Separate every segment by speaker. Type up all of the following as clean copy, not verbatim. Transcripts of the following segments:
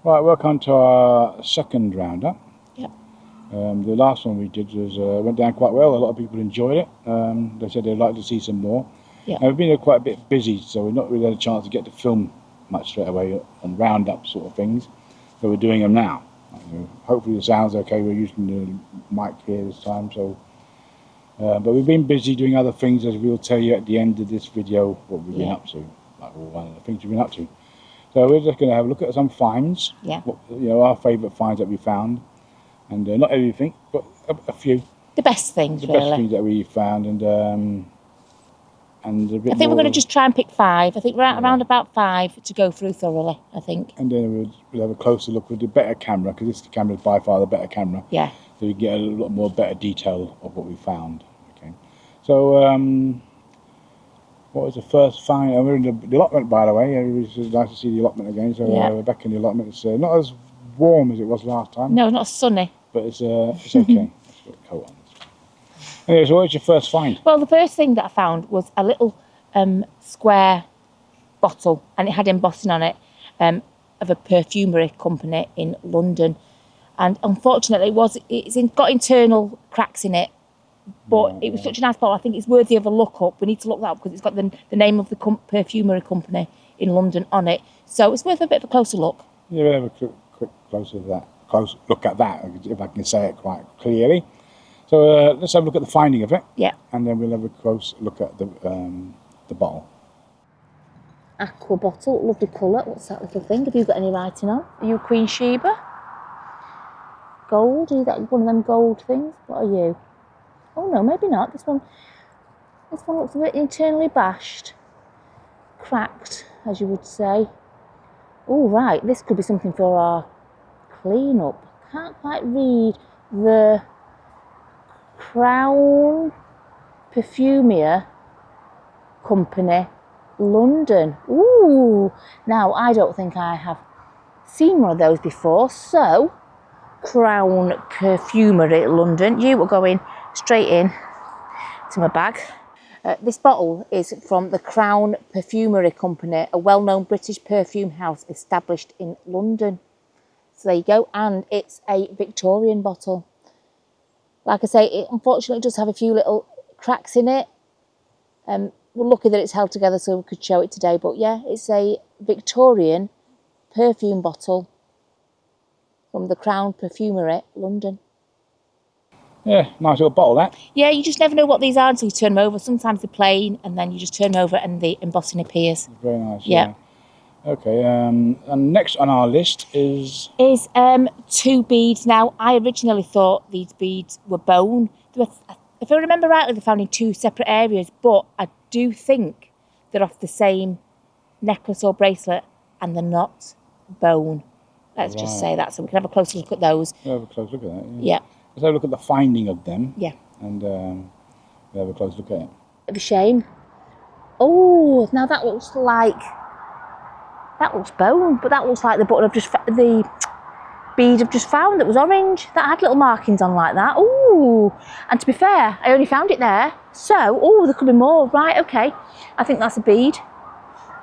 Speaker 1: Right, welcome to our second roundup.
Speaker 2: Yep.
Speaker 1: The last one we did was went down quite well. A lot of people enjoyed it. They said they'd like to see some more.
Speaker 2: Yeah.
Speaker 1: And we've been quite a bit busy, so we've not really had a chance to get to film much straight away on roundup sort of things. So we're doing them now. Hopefully the sound's okay. We're using the mic here this time. So, but we've been busy doing other things, as we'll tell you at the end of this video what we've been up to, like one of the things we've been up to. So we're just going to have a look at some finds.
Speaker 2: Yeah.
Speaker 1: Our favourite finds that we found, and not everything, but a few.
Speaker 2: The best things,
Speaker 1: The
Speaker 2: really.
Speaker 1: best things that we found, and a bit
Speaker 2: I think
Speaker 1: more,
Speaker 2: we're going to just try and pick 5. I think we're around about 5 to go through thoroughly, I think.
Speaker 1: And then we'll have a closer look with the better camera, because this camera is by far the better camera.
Speaker 2: Yeah.
Speaker 1: So you get a lot more better detail of what we found. Okay. So what was the first find? We're in the allotment, by the way. It was nice to see the allotment again. So we're back in the allotment. It's not as warm as it was last time.
Speaker 2: No, not sunny.
Speaker 1: But it's okay. Let's put a coat on. Anyway, so what was your first find?
Speaker 2: Well, the first thing that I found was a little square bottle, and it had embossing on it of a perfumery company in London. And unfortunately, it's got internal cracks in it. But it was such a nice bottle. I think it's worthy of a look up. We need to look that up because it's got the name of the perfumery company in London on it. So it's worth a bit of a closer look.
Speaker 1: Yeah, we'll have a quick close look at that, if I can say it quite clearly. So let's have a look at the finding of it.
Speaker 2: Yeah.
Speaker 1: And then we'll have a close look at the bottle.
Speaker 2: Aqua bottle, lovely colour. What's that little thing? Have you got any writing on? Are you Queen Sheba? Gold? Are you that one of them gold things? What are you? Oh no, maybe not. This one looks a bit internally bashed. Cracked, as you would say. Oh right, this could be something for our clean-up. Can't quite read the Crown Perfumery Company, London. Ooh, now I don't think I have seen one of those before. So, Crown Perfumery, London. You were going straight in to my bag. This bottle is from the Crown Perfumery Company, a well-known British perfume house established in London. So there you go, and it's a Victorian bottle. Like I say, it unfortunately does have a few little cracks in it. We're lucky that it's held together so we could show it today, but yeah, it's a Victorian perfume bottle from the Crown Perfumery, London.
Speaker 1: Yeah, nice little bottle, that.
Speaker 2: Yeah, you just never know what these are until you turn them over. Sometimes they're plain, and then you just turn them over and the embossing appears.
Speaker 1: Very nice.
Speaker 2: Yeah.
Speaker 1: Okay, and next on our list is
Speaker 2: 2 beads. Now, I originally thought these beads were bone. If I remember rightly, they're found in 2 separate areas, but I do think they're off the same necklace or bracelet, and they're not bone. Let's just say that, so we can have a closer look at those.
Speaker 1: We'll have a close look at that.
Speaker 2: Yeah.
Speaker 1: Let's have a look at the finding of them.
Speaker 2: Yeah.
Speaker 1: And we'll have a close look at it.
Speaker 2: Bit of a shame. Oh, now that looks bone, but that looks like the bead I've just found that was orange. That had little markings on like that. Ooh, and to be fair, I only found it there. So, there could be more. Right, okay. I think that's a bead.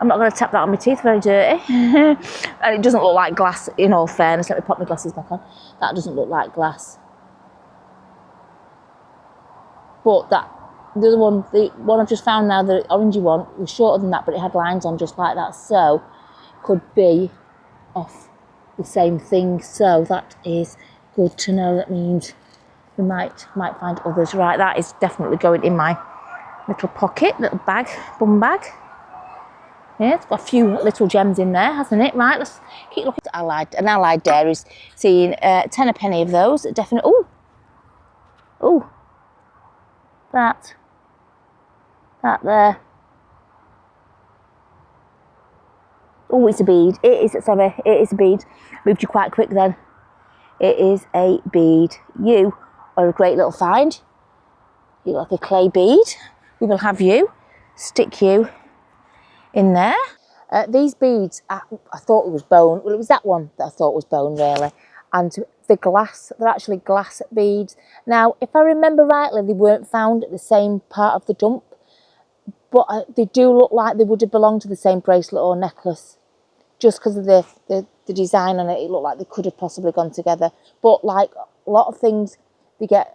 Speaker 2: I'm not going to tap that on my teeth, very dirty. And it doesn't look like glass, in all fairness. Let me pop my glasses back on. That doesn't look like glass. But the other one, the one I've just found now, the orangey one, was shorter than that, but it had lines on just like that. So, could be off the same thing. So that is good to know. That means we might find others. Right, that is definitely going in my little pocket, little bag, bum bag. Yeah, it's got a few little gems in there, hasn't it? Right, let's keep looking at an Allied Dairies. Seeing 10 a penny of those. Definitely. Oh, that there. Oh, it's a bead. It is a bead. Moved you quite quick then. It is a bead. You are a great little find. You look like a clay bead. We will have you, stick you in there. These beads, I thought it was bone. Well, it was that one that I thought was bone, really. And the glass, they're actually glass beads. Now, if I remember rightly, they weren't found at the same part of the dump, but they do look like they would have belonged to the same bracelet or necklace, just because of the the design on it, it looked like they could have possibly gone together. But like a lot of things, they get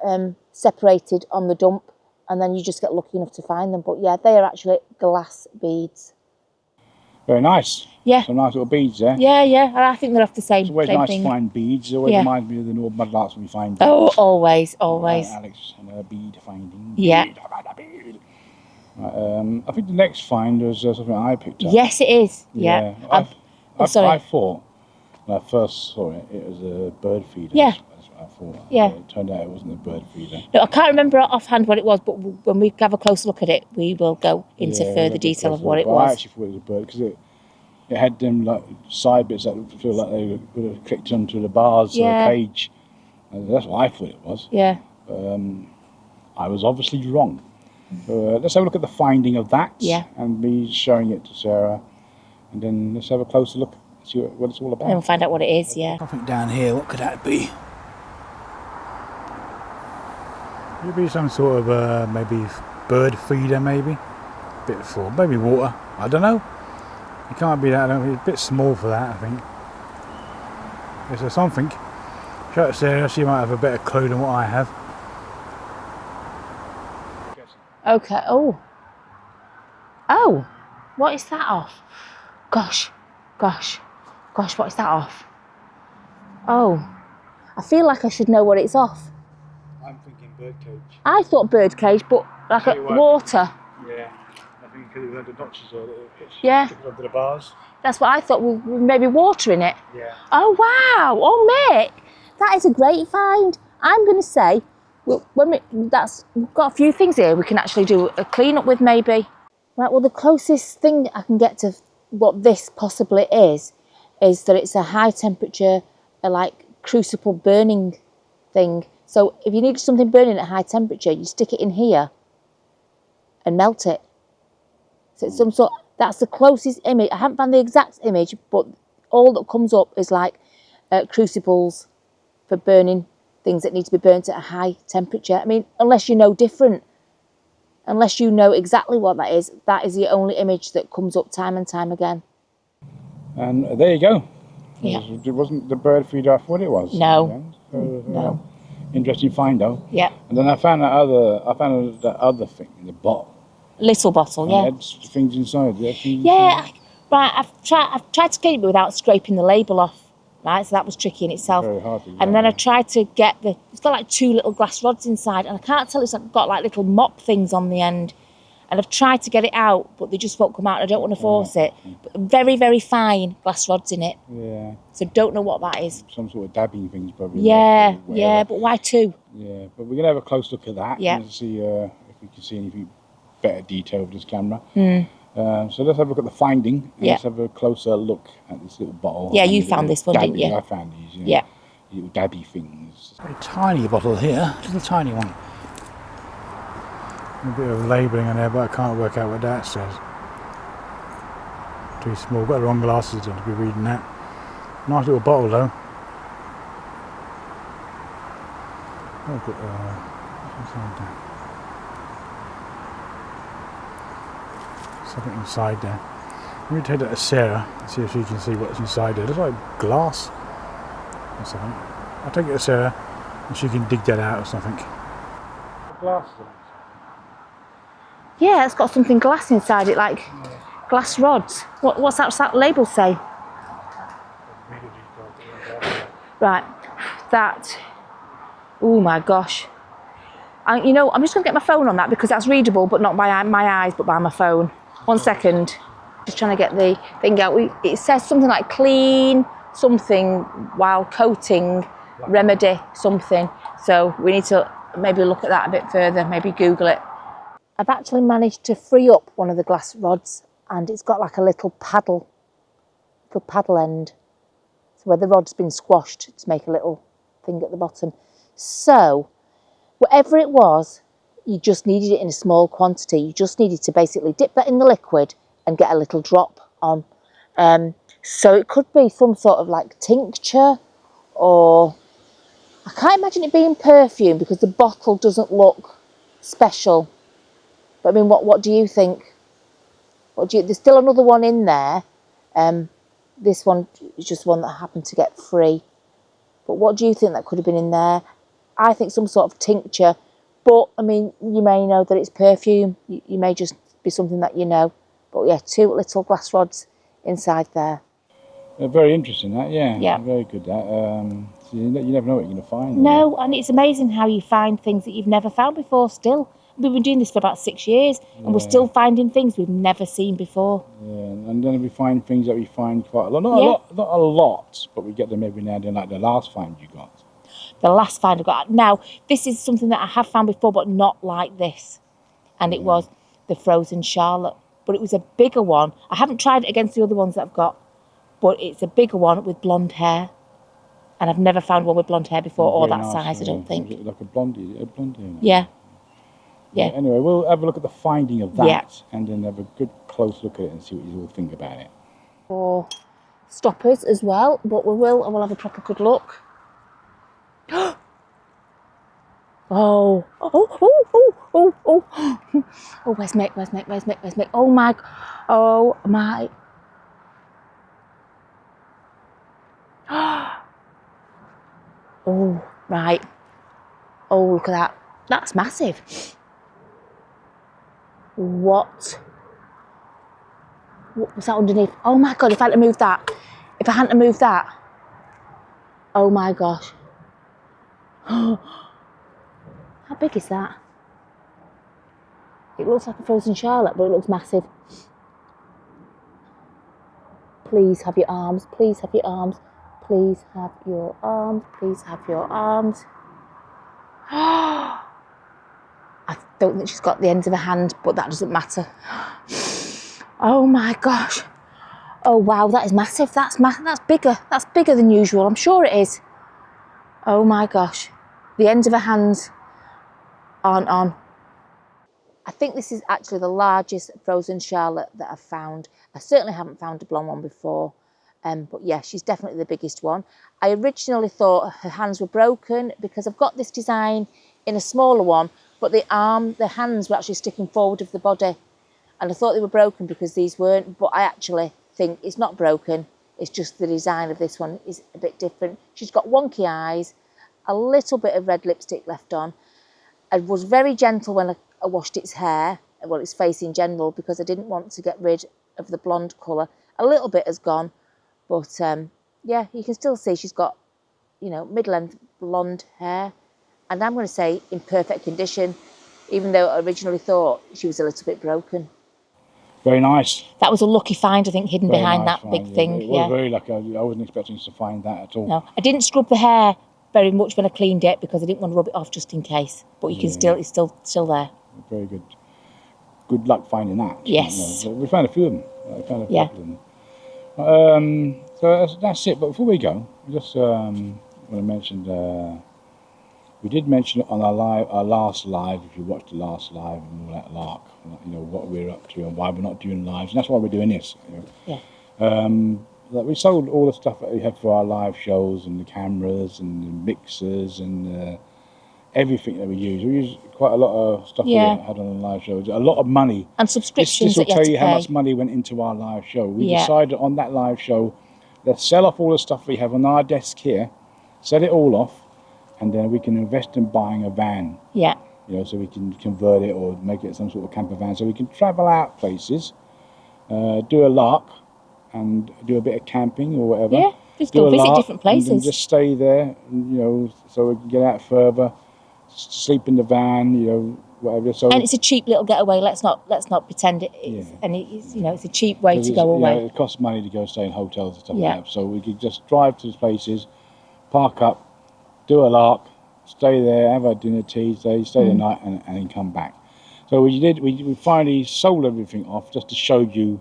Speaker 2: separated on the dump, and then you just get lucky enough to find them. But yeah, they are actually glass beads.
Speaker 1: Very nice.
Speaker 2: Yeah.
Speaker 1: Some nice little beads there.
Speaker 2: Yeah, yeah. I think they're off the same.
Speaker 1: It's always
Speaker 2: same
Speaker 1: nice
Speaker 2: thing.
Speaker 1: to find beads. It always reminds me of the Northern Mudlarks when we find beads.
Speaker 2: Oh, always, always.
Speaker 1: Alex and her bead finding.
Speaker 2: Yeah.
Speaker 1: Bead, I found a bead. Right, I think the next find was something I picked up.
Speaker 2: Yes, it is. Yeah.
Speaker 1: I
Speaker 2: sorry.
Speaker 1: thought when I first saw it, it was a bird feeder.
Speaker 2: Yeah.
Speaker 1: That's what I thought.
Speaker 2: Yeah.
Speaker 1: It turned out it wasn't a bird feeder.
Speaker 2: No, I can't remember offhand what it was, but when we have a close look at it, we will go into further detail of what it was.
Speaker 1: I actually thought it was a bird because it had them like side bits that feel like they would have clicked onto the bars or a cage. And that's what I thought it was.
Speaker 2: Yeah.
Speaker 1: I was obviously wrong. So let's have a look at the finding of that.
Speaker 2: Yeah.
Speaker 1: And me showing it to Sarah, and then let's have a closer look, see what it's all about.
Speaker 2: And we'll find out what it is. Yeah.
Speaker 1: Something down here. What could that be? Could it be some sort of maybe bird feeder? Maybe bit full. Maybe water. I don't know. It can't be that. It's a bit small for that, I think. Is there something? Show it to Sarah. She might have a better clue than what I have.
Speaker 2: Okay. Oh. Oh. What is that off? Gosh. Gosh. Gosh, what is that off? Oh. I feel like I should know what it's off.
Speaker 1: I'm thinking birdcage.
Speaker 2: I thought birdcage, but like water.
Speaker 1: Yeah. I think because it was under notches or
Speaker 2: Yeah.
Speaker 1: under the bars.
Speaker 2: That's what I thought. With maybe water in it.
Speaker 1: Yeah.
Speaker 2: Oh wow! Oh Mick, that is a great find. I'm going to say, well, we've got a few things here we can actually do a clean up with maybe. Right. Well, the closest thing I can get to what this possibly is that it's a high temperature, like crucible burning thing. So if you need something burning at high temperature, you stick it in here and melt it. So it's some sort. That's the closest image. I haven't found the exact image, but all that comes up is like crucibles for burning things that need to be burnt at a high temperature. I mean, unless you know different, unless you know exactly what that is the only image that comes up time and time again.
Speaker 1: And there you go.
Speaker 2: Yeah.
Speaker 1: It wasn't the bird feeder I thought it was.
Speaker 2: No.
Speaker 1: So,
Speaker 2: No.
Speaker 1: Interesting find though.
Speaker 2: Yeah.
Speaker 1: And then I found that other thing in the bottle.
Speaker 2: Little bottle,
Speaker 1: And
Speaker 2: yeah.
Speaker 1: it had things inside.
Speaker 2: Yeah, right. I've tried to get it without scraping the label off, right? So that was tricky in itself.
Speaker 1: Very hard to get,
Speaker 2: and then I tried to get it's got like 2 little glass rods inside, and I can't tell it's got like little mop things on the end. And I've tried to get it out, but they just won't come out. And I don't want to force it. But very, very fine glass rods in it.
Speaker 1: Yeah.
Speaker 2: So don't know what that is.
Speaker 1: Some sort of dabbing things probably.
Speaker 2: Yeah, yeah. But why 2?
Speaker 1: Yeah, but we're gonna have a close look at that.
Speaker 2: Yeah.
Speaker 1: And see if we can see anything better detail with this camera. So let's have a look at the finding. And let's have a closer look at this little bottle.
Speaker 2: Yeah, you found this one, didn't you?
Speaker 1: I found these.
Speaker 2: Yeah.
Speaker 1: Little dabby things. A tiny bottle here, just a tiny one. A bit of labelling on there, but I can't work out what that says. Too small. Got the wrong glasses on to be reading that. Nice little bottle though. Look at what's inside there. Something inside there. Let me take that to Sarah and see if she can see what's inside there. It looks like glass or something. I'll take it to Sarah and she can dig that out or something. Glass.
Speaker 2: Yeah, it's got something glass inside it, like glass rods. What's that label say? Right, that. Oh my gosh. I'm just going to get my phone on that because that's readable, but not by my eyes, but by my phone. 1 second. Just trying to get the thing out. It says something like clean something while coating, remedy something. So we need to maybe look at that a bit further, maybe Google it. I've actually managed to free up one of the glass rods, and it's got like a little paddle end. So where the rod's been squashed to make a little thing at the bottom. So whatever it was, you just needed it in a small quantity. You just needed to basically dip that in the liquid and get a little drop on. So it could be some sort of like tincture, or I can't imagine it being perfume because the bottle doesn't look special. But I mean, what do you think? There's still another one in there, this one is just one that I happened to get free. But what do you think that could have been in there? I think some sort of tincture. But, I mean, you may know that it's perfume. You may just be something that you know. But, yeah, 2 little glass rods inside there.
Speaker 1: Very interesting, that, yeah.
Speaker 2: Yeah.
Speaker 1: Very good, that. So you never know what you're going to find.
Speaker 2: No, and it's amazing how you find things that you've never found before still. We've been doing this for about 6 years, and we're still finding things we've never seen before.
Speaker 1: Yeah, and then we find things that we find quite a lot. Not a lot, but we get them every now and then, like the last find you got.
Speaker 2: The last find I got. Now, this is something that I have found before, but not like this. And it was the frozen Charlotte. But it was a bigger one. I haven't tried it against the other ones that I've got, but it's a bigger one with blonde hair. And I've never found one with blonde hair before, or that size, I don't think.
Speaker 1: Like a blondie.
Speaker 2: Yeah.
Speaker 1: Anyway, we'll have a look at the finding of that, and then have a good close look at it and see what you all think about it.
Speaker 2: For stoppers as well, but we'll have a proper good look. Oh, where's Mick? Oh my, oh, right. Oh, look at that. That's massive. What was that underneath? Oh my God, if I hadn't moved that. Oh my gosh. How big is that? It looks like a frozen Charlotte, but it looks massive. Please have your arms. Please have your arms. Please have your arms. Please have your arms. I don't think she's got the ends of her hand, but that doesn't matter. Oh my gosh. Oh wow, that is massive. That's bigger. That's bigger than usual. I'm sure it is. Oh my gosh. The ends of her hands aren't on. I think this is actually the largest frozen Charlotte that I've found. I certainly haven't found a blonde one before. But yeah, she's definitely the biggest one. I originally thought her hands were broken because I've got this design in a smaller one, but the hands were actually sticking forward of the body. And I thought they were broken because these weren't, but I actually think it's not broken. It's just the design of this one is a bit different. She's got wonky eyes, a little bit of red lipstick left on. I was very gentle when I washed its hair, well, its face in general, because I didn't want to get rid of the blonde colour. A little bit has gone, but yeah, you can still see she's got, mid-length blonde hair. And I'm going to say in perfect condition, even though I originally thought she was a little bit broken.
Speaker 1: Very nice.
Speaker 2: That was a lucky find, I think, hidden behind that big thing.
Speaker 1: It was very lucky. I wasn't expecting to find that at all.
Speaker 2: No, I didn't scrub the hair very much when I cleaned it because I didn't want to rub it off just in case. But you can it's still there.
Speaker 1: Very good. Good luck finding that.
Speaker 2: Yes.
Speaker 1: We found a few of them. So that's it. But before we go, I just want to mention. We did mention it on our last live. If you watched the last live and all that lark, what we're up to and why we're not doing lives, and that's why we're doing this. We sold all the stuff that we had for our live shows and the cameras and the mixers and everything that we use. We use quite a lot of stuff we had on the live shows. A lot of money.
Speaker 2: And subscriptions.
Speaker 1: This will tell you how much money went into our live show. We decided on that live show, let's sell off all the stuff we have on our desk here, sell it all off, and then we can invest in buying a van.
Speaker 2: Yeah.
Speaker 1: So we can convert it or make it some sort of camper van, so we can travel out places, do a lark, and do a bit of camping or whatever.
Speaker 2: Yeah, just go visit different places.
Speaker 1: And just stay there, so we can get out further, sleep in the van, whatever. So
Speaker 2: and it's a cheap little getaway. Let's not pretend it is. Yeah. And it's a cheap way to go away.
Speaker 1: It costs money to go stay in hotels and stuff like that. So we could just drive to these places, park up, do a lark, stay there, have our dinner, tea, stay the night, and then come back. So we finally sold everything off just to show you,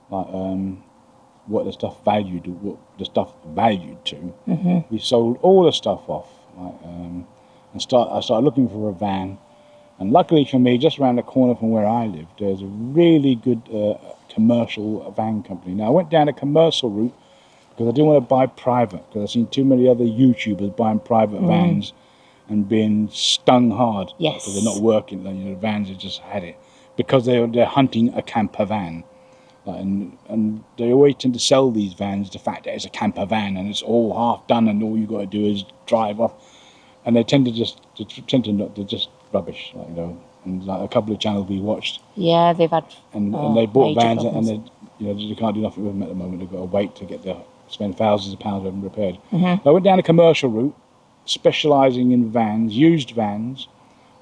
Speaker 1: what the stuff valued to. Mm-hmm. We sold all the stuff off, and I started looking for a van, and luckily for me, just around the corner from where I live, there's a really good commercial van company. Now I went down a commercial route because I didn't want to buy private, because I've seen too many other YouTubers buying private vans and being stung hard because they're not working. The vans have just had it because they're hunting a camper van. And they always tend to sell these vans the fact that it's a camper van and it's all half done and all you got to do is drive off. And they tend to they're just rubbish, like, you know. And like a couple of channels we watched.
Speaker 2: Yeah, they've had.
Speaker 1: And they bought vans
Speaker 2: problems.
Speaker 1: and they can't do nothing with them at the moment. They've got to wait to get spend thousands of pounds on them repaired.
Speaker 2: Mm-hmm.
Speaker 1: I went down a commercial route, specialising in vans, used vans.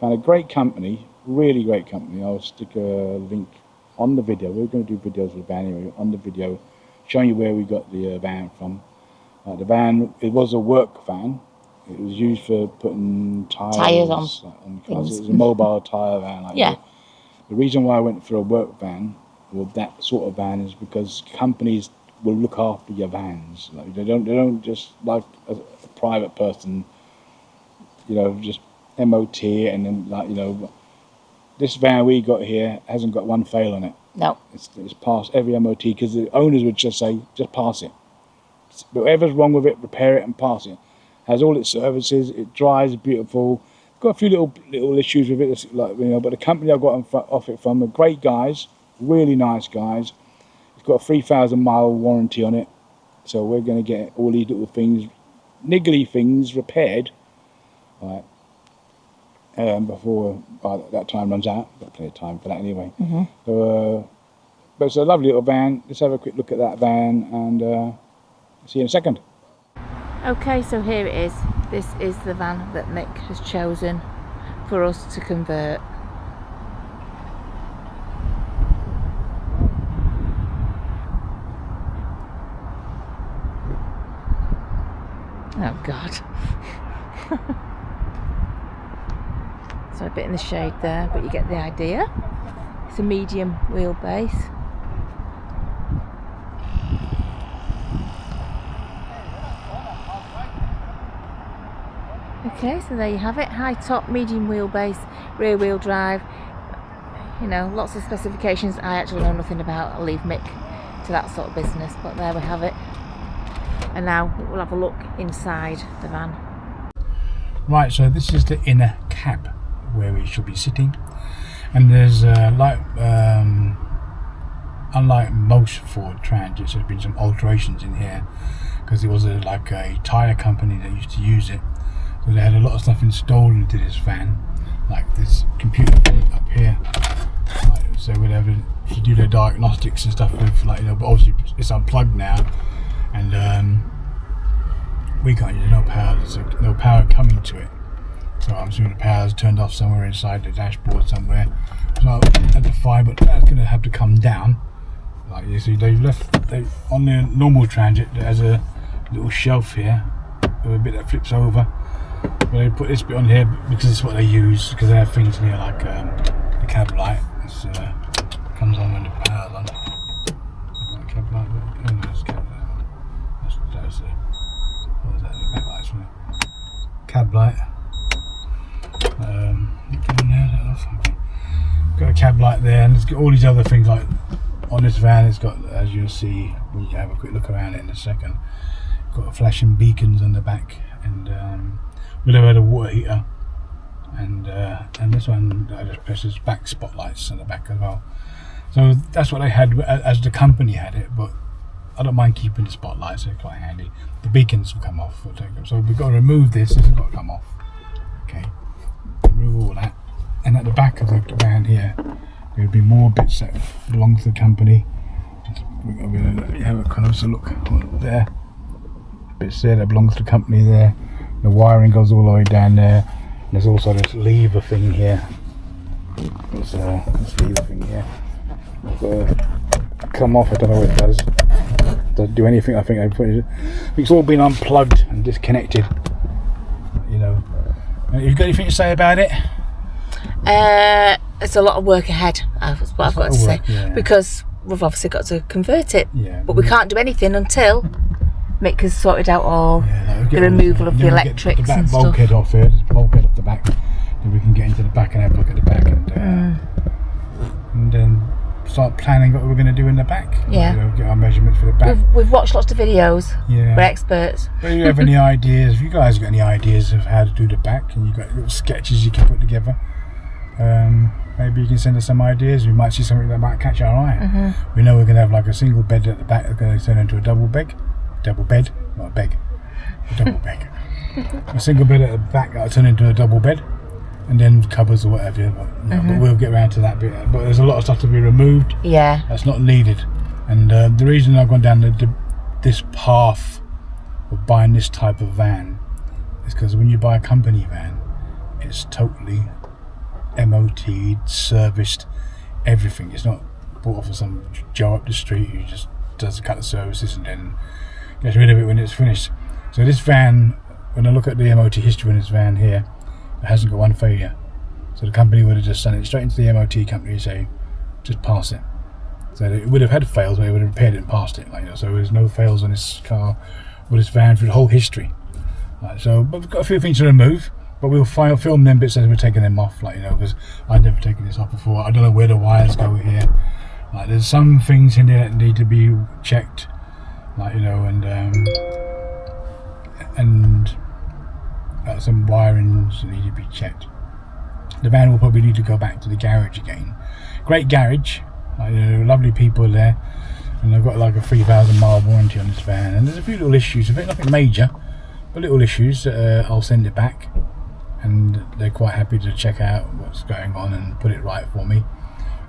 Speaker 1: Found a great company, really great company. I'll stick a link on the video. We're going to do videos with the van anyway. On the video, showing you where we got the van from. The van, it was a work van. It was used for putting tyres on cars. It was a mobile tyre van. Like
Speaker 2: Yeah.
Speaker 1: The reason why I went for a work van, or that sort of van, is because companies will look after your vans. Like they don't just like a private person, you know, just MOT it and then, like, you know, this van we got here hasn't got one fail on it.
Speaker 2: No.
Speaker 1: It's passed every MOT because the owners would just say, just pass it. Whatever's wrong with it, repair it and pass it. Has all its services. It drives beautiful. Got a few little issues with it, it's like, you know. But the company I got off it from are great guys, really nice guys. It's got a 3,000-mile warranty on it, so we're going to get all these little things, niggly things, repaired, right? Before that time runs out. Got plenty of time for that anyway.
Speaker 2: Mm-hmm.
Speaker 1: So, but it's a lovely little van. Let's have a quick look at that van and see you in a second.
Speaker 2: Okay, so here it is. This is the van that Mick has chosen for us to convert. Oh God. So a bit in the shade there, but you get the idea. It's a medium wheelbase. Okay, so there you have it. High top, medium wheelbase, rear wheel drive. You know, lots of specifications I actually know nothing about. I'll leave Mick to that sort of business, but there we have it. And now we'll have a look inside the van.
Speaker 3: Right, so this is the inner cab where we should be sitting, and there's unlike most Ford Transits, there's been some alterations in here because it was like a tyre company that used to use it, so they had a lot of stuff installed into this van, like this computer thing up here, like, so whenever you do the diagnostics and stuff with, like, you know, but obviously it's unplugged now, and we can't use no power. There's no power coming to it, so I'm assuming the power's turned off somewhere inside the dashboard somewhere. So at the fire, but that's going to have to come down. Like you see, they've left on the normal Transit. There's a little shelf here with a bit that flips over. But they put this bit on here because it's what they use, because they have things in here like the cab light. It's comes on when the power's on. That cab light. Oh no, it's cab light. That's what is that? The back lights, right? Cab light. Got a cab light there, and it's got all these other things like on this van. It's got, as you'll see when you have a quick look around it in a second, got flashing beacons on the back, and we've had a water heater, and this one I just presses back spotlights on the back as well. So that's what they had as the company had it, but I don't mind keeping the spotlights, they're quite handy. The beacons will come off, we'll take them. So we've got to remove this has got to come off. Okay, remove all that. And at the back of the van here, there'll be more bits that belong to the company. Let me have a closer look there. Bits there that belong to the company there. The wiring goes all the way down there. And there's also this lever thing here. This lever thing here. Come off, I don't know what it does. Doesn't do anything. I think they put it. It's all been unplugged and disconnected. You know. You got anything to say about it?
Speaker 2: It's a lot of work ahead. That's what I've got to say, yeah. Because we've obviously got to convert it, yeah, but we can't do anything until Mick has sorted out all the removal of the electrics
Speaker 3: the back
Speaker 2: and
Speaker 3: bulkhead
Speaker 2: stuff.
Speaker 3: Off here, there's bulkhead off the back, then we can get into the back and have a look at the back, and then start planning what we're going to do in the back.
Speaker 2: Yeah,
Speaker 3: you know, get our measurements for the back.
Speaker 2: We've watched lots of videos. Yeah, we're experts.
Speaker 3: But if you have any ideas, if you guys got any ideas of how to do the back, and you've got little sketches you can put together, maybe you can send us some ideas. We might see something that might catch our eye. We know we're going to have like a single bed at the back that's going to turn into a double bed, not a bed, a double bed. A single bed at the back that'll turn into a double bed, and then cupboards or whatever. But we'll get around to that bit. But there's a lot of stuff to be removed.
Speaker 2: Yeah.
Speaker 3: That's not needed. And the reason I've gone down this path of buying this type of van is because when you buy a company van, it's totally MOT'd, serviced, everything. It's not bought off of some Joe up the street who just does a couple of services and then gets rid of it when it's finished. So this van, when I look at the MOT history in this van here, it hasn't got one failure. So the company would have just sent it straight into the MOT company and say, just pass it. So it would have had fails, but it would have repaired it and passed it. So there's no fails on this car or this van for the whole history. So, but we've got a few things to remove. But we'll film them bits as we're taking them off, because I've never taken this off before. I don't know where the wires go here. There's some things in there that need to be checked, and some wirings need to be checked. The van will probably need to go back to the garage again. Great garage, lovely people there, and I've got like a 3,000 mile warranty on this van. And there's a few little issues with it, nothing major, but little issues. I'll send it back. And they're quite happy to check out what's going on and put it right for me.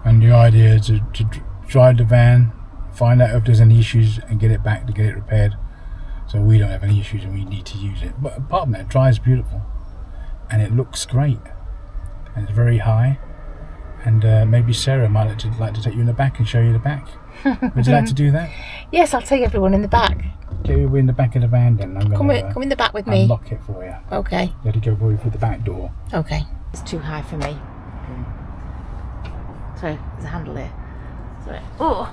Speaker 3: And the idea is to drive the van, find out if there's any issues and get it back to get it repaired, so we don't have any issues and we need to use it. But apart from that, it drives beautiful and it looks great and it's very high. And maybe Sarah might like to take you in the back and show you the back. Would you like to do that?
Speaker 2: Yes, I'll take everyone in the back.
Speaker 3: Get you in the back of the van then. I'm
Speaker 2: Come in the back with me.
Speaker 3: Unlock it for you.
Speaker 2: Okay.
Speaker 3: You have to go through the back door.
Speaker 2: Okay. It's too high for me. Sorry, there's a handle here. Sorry. Oh!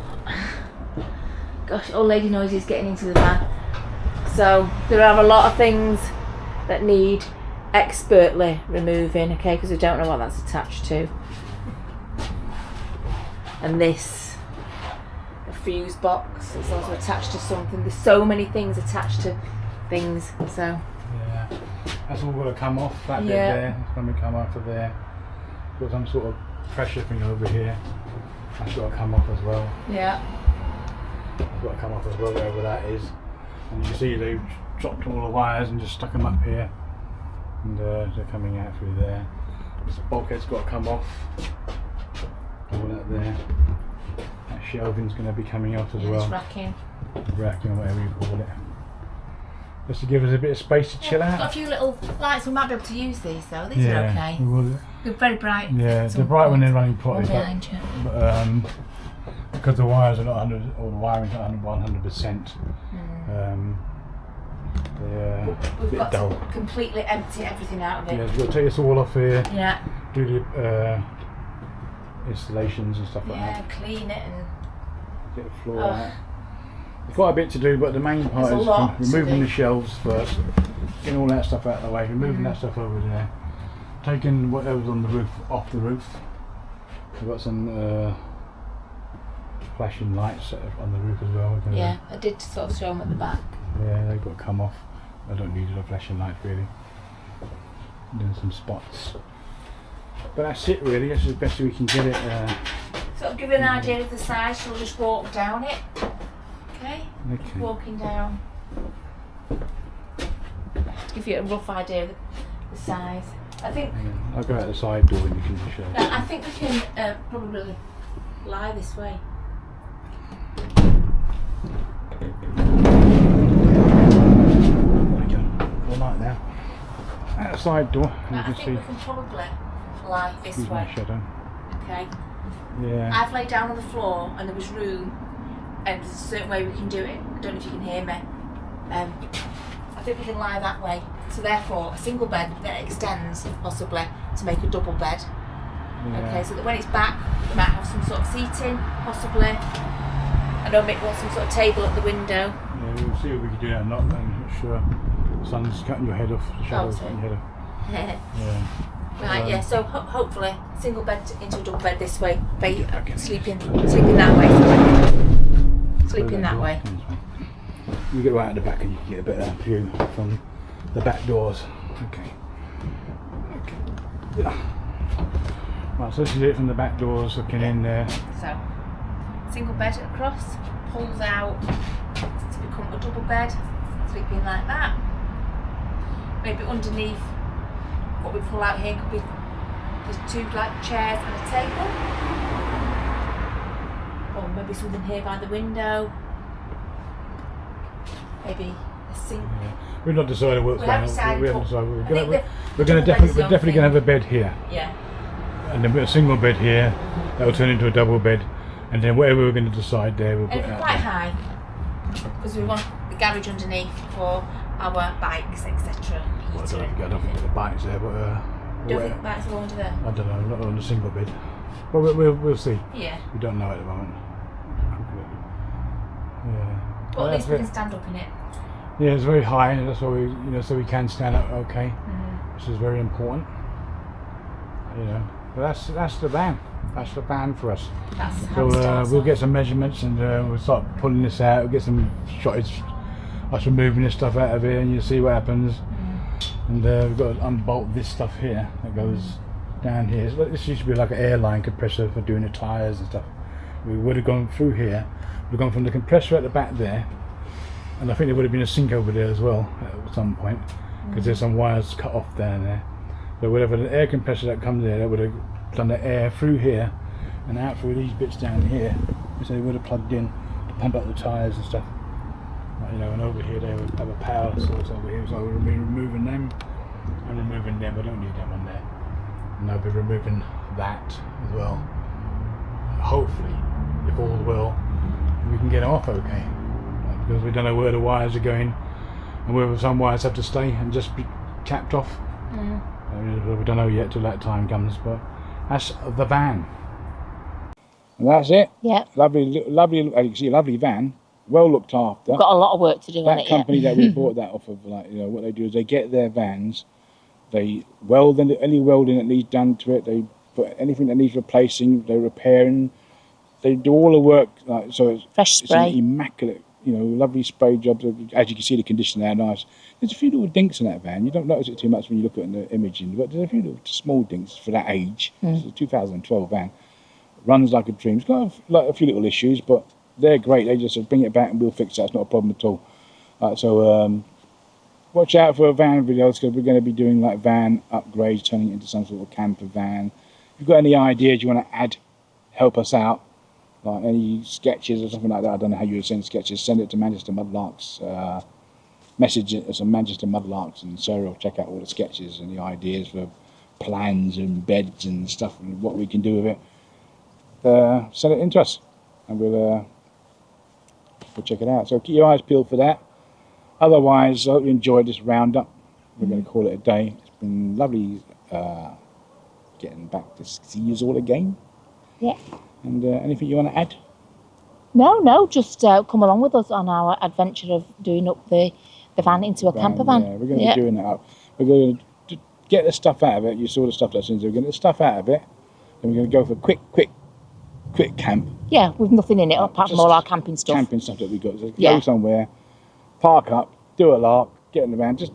Speaker 2: Gosh, old lady Noisy getting into the van. So, there are a lot of things that need expertly removing, okay, because we don't know what that's attached to. And this, the fuse box, is also attached to something. There's so many things attached to things, so.
Speaker 3: Yeah, that's all got to come off, that bit there, it's going to come off of there. Got some sort of pressure thing over here, that's got to come off as well.
Speaker 2: Yeah.
Speaker 3: That's got to come off as well, wherever that is. And you can see they've dropped all the wires and just stuck them up here. And they're coming out through there. This bulkhead's got to come off. All that there. That shelving's going to be coming off as well.
Speaker 2: It's racking.
Speaker 3: Racking or whatever you call it. Just to give us a bit of space to chill out.
Speaker 2: Got a few little lights. We might be able to use these though. These are okay. They're very bright.
Speaker 3: Yeah, they're bright when they're running plot.
Speaker 2: Behind you.
Speaker 3: But because the wires are not 100, or the wiring's not 100%. They're
Speaker 2: We've
Speaker 3: a bit
Speaker 2: got
Speaker 3: dull.
Speaker 2: to completely empty everything out of it.
Speaker 3: Yeah, we've got to take this all off here.
Speaker 2: Yeah.
Speaker 3: Do the installations and stuff like that.
Speaker 2: Yeah, clean it and
Speaker 3: Get the floor out. There's quite a bit to do, but the main part is removing the shelves first, getting all that stuff out of the way, removing that stuff over there, taking whatever's on the roof off the roof. We've got some flashing lights on the roof as well.
Speaker 2: Yeah, I did sort of show them at the back.
Speaker 3: Yeah, they've got to come off. I don't need a flashing light really. Doing some spots. But that's it really, that's the best we can get it.
Speaker 2: Sort of give you an idea of the size, so we'll just walk down it. Okay?
Speaker 3: Okay.
Speaker 2: Walking down. Give you a rough idea of the size. I think.
Speaker 3: I'll go out the side door and you can show.
Speaker 2: I think we can probably lie this way.
Speaker 3: There we go. All right now. Out the side door. You
Speaker 2: I
Speaker 3: can
Speaker 2: think
Speaker 3: see.
Speaker 2: we can probably lie this
Speaker 3: Excuse my
Speaker 2: way.
Speaker 3: shadow.
Speaker 2: Okay.
Speaker 3: Yeah.
Speaker 2: I've laid down on the floor and there was room, and there's a certain way we can do it. I don't know if you can hear me. I think we can lie that way. So therefore, a single bed that extends, possibly, to make a double bed.
Speaker 3: Yeah.
Speaker 2: Okay, so that when it's back, we might have some sort of seating, possibly. I know Mick wants some sort of table at the window.
Speaker 3: Yeah, we'll see what we can do now. I'm not sure. The sun's cutting your head off. The shadow's cutting your head off. Yeah.
Speaker 2: Right, yeah, so hopefully single bed into a double bed this way, sleeping that way. Sleeping that way.
Speaker 3: You get right at the back and you can get a better view from the back doors. Okay. Yeah. Right, so this is it from the back doors looking in there.
Speaker 2: So, single bed across, pulls out to become a double bed, sleeping like that. Maybe underneath what we pull out here could be there's two like chairs and a table. Or maybe something here by the window. Maybe a sink.
Speaker 3: Yeah. We've not decided what's
Speaker 2: We
Speaker 3: going
Speaker 2: haven't
Speaker 3: on. We
Speaker 2: decided,
Speaker 3: haven't decided.
Speaker 2: I think
Speaker 3: We're going to definitely going to have a bed here,
Speaker 2: Yeah.
Speaker 3: and then a single bed here. That will turn into a double bed, and then whatever we're going to decide there, we'll put
Speaker 2: And
Speaker 3: it
Speaker 2: it's
Speaker 3: out
Speaker 2: quite
Speaker 3: there.
Speaker 2: high because we want the garage underneath for our bikes, etc.
Speaker 3: Well, I don't think the bikes there, but
Speaker 2: Don't think bikes will go under there.
Speaker 3: I don't know, not on a single bed. But we'll see.
Speaker 2: Yeah.
Speaker 3: We don't know at the moment. Yeah.
Speaker 2: But at least we
Speaker 3: that's
Speaker 2: can stand up in it.
Speaker 3: Yeah, it's very high, and that's why we, so we can stand up okay, which is very important. But that's the van. That's the van for us.
Speaker 2: That's how it
Speaker 3: So
Speaker 2: starts
Speaker 3: we'll
Speaker 2: off.
Speaker 3: get some measurements, and we'll start pulling this out. We'll get some shots, us removing this stuff out of here, and you'll see what happens. And we've got to unbolt this stuff here that goes down here. This used to be like an airline compressor for doing the tyres and stuff. We would have gone through here. We've gone from the compressor at the back there, and I think there would have been a sink over there as well at some point, because there's some wires cut off down there. So whatever the air compressor that comes there, that would have done the air through here and out through these bits down here. So they would have plugged in to pump up the tyres and stuff. And over here they would have a power source over here, so we'll be removing them and removing them. I don't need them on there. And I'll be removing that as well. Hopefully, if all's well, we can get them off okay. Because we don't know where the wires are going, and whether some wires have to stay and just be capped off. We don't know yet till that time comes, but that's the van.
Speaker 1: And that's it.
Speaker 2: Yeah.
Speaker 1: Lovely, as you can see, lovely van, well looked after.
Speaker 2: We've got a lot of work to do on
Speaker 1: That
Speaker 2: it
Speaker 1: company
Speaker 2: yet.
Speaker 1: that we bought that off of, what they do is they get their vans, they weld any welding that needs done to it, they put anything that needs replacing, they're repairing, they do all the work. So
Speaker 2: Fresh
Speaker 1: it's an
Speaker 2: spray.
Speaker 1: immaculate, lovely spray jobs. As you can see, the condition there, nice. There's a few little dinks in that van. You don't notice it too much when you look at the imaging, but there's a few little small dinks for that age. It's a 2012 van. Runs like a dream. It's got a few little issues, but they're great. They just bring it back and we'll fix that. It's not a problem at all. So watch out for van videos, because we're going to be doing like van upgrades, turning it into some sort of camper van. If you've got any ideas you want to add, help us out. Like any sketches or something like that. I don't know how you would send sketches. Send it to Manchester Mudlarks. Message it as a Manchester Mudlarks, and Sarah will check out all the sketches and the ideas for plans and beds and stuff and what we can do with it. Send it in to us, and we'll check it out. So keep your eyes peeled for that. Otherwise, I hope you enjoyed this roundup. We're going to call it a day. It's been lovely getting back to see you all again.
Speaker 2: Yeah.
Speaker 1: And anything you want to add?
Speaker 2: No, just come along with us on our adventure of doing up the van into a camper van.
Speaker 1: Yeah, we're going to be doing that up. We're going to get the stuff out of it. You saw the stuff that's in there. We're going to get the stuff out of it. Then we're going to go for quick camp.
Speaker 2: Yeah, with nothing in it apart from
Speaker 1: Just
Speaker 2: all our camping stuff.
Speaker 1: Camping stuff that we got. So
Speaker 2: Yeah.
Speaker 1: go somewhere, park up, do a lark, get in the van. Just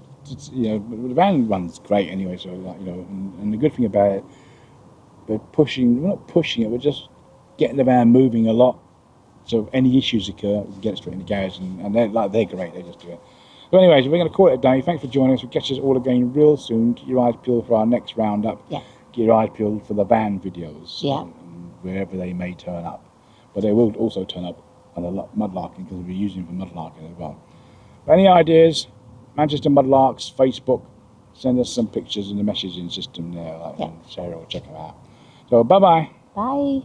Speaker 1: the van runs great anyway. So and the good thing about it, we're not pushing it. We're just getting the van moving a lot. So if any issues occur, we can get it straight in the garage, and they're great. They just do it. So anyways, we're going to call it a day. Thanks for joining us. We'll catch us all again real soon. Keep your eyes peeled for our next roundup.
Speaker 2: Yeah.
Speaker 1: Keep your eyes peeled for the van videos.
Speaker 2: Yeah.
Speaker 1: And wherever they may turn up. But they will also turn up on the Mudlarking, because we'll be using them for Mudlarking as well. But any ideas? Manchester Mudlarks, Facebook. Send us some pictures in the messaging system there. And Sarah will check them out. So bye-bye.
Speaker 2: Bye.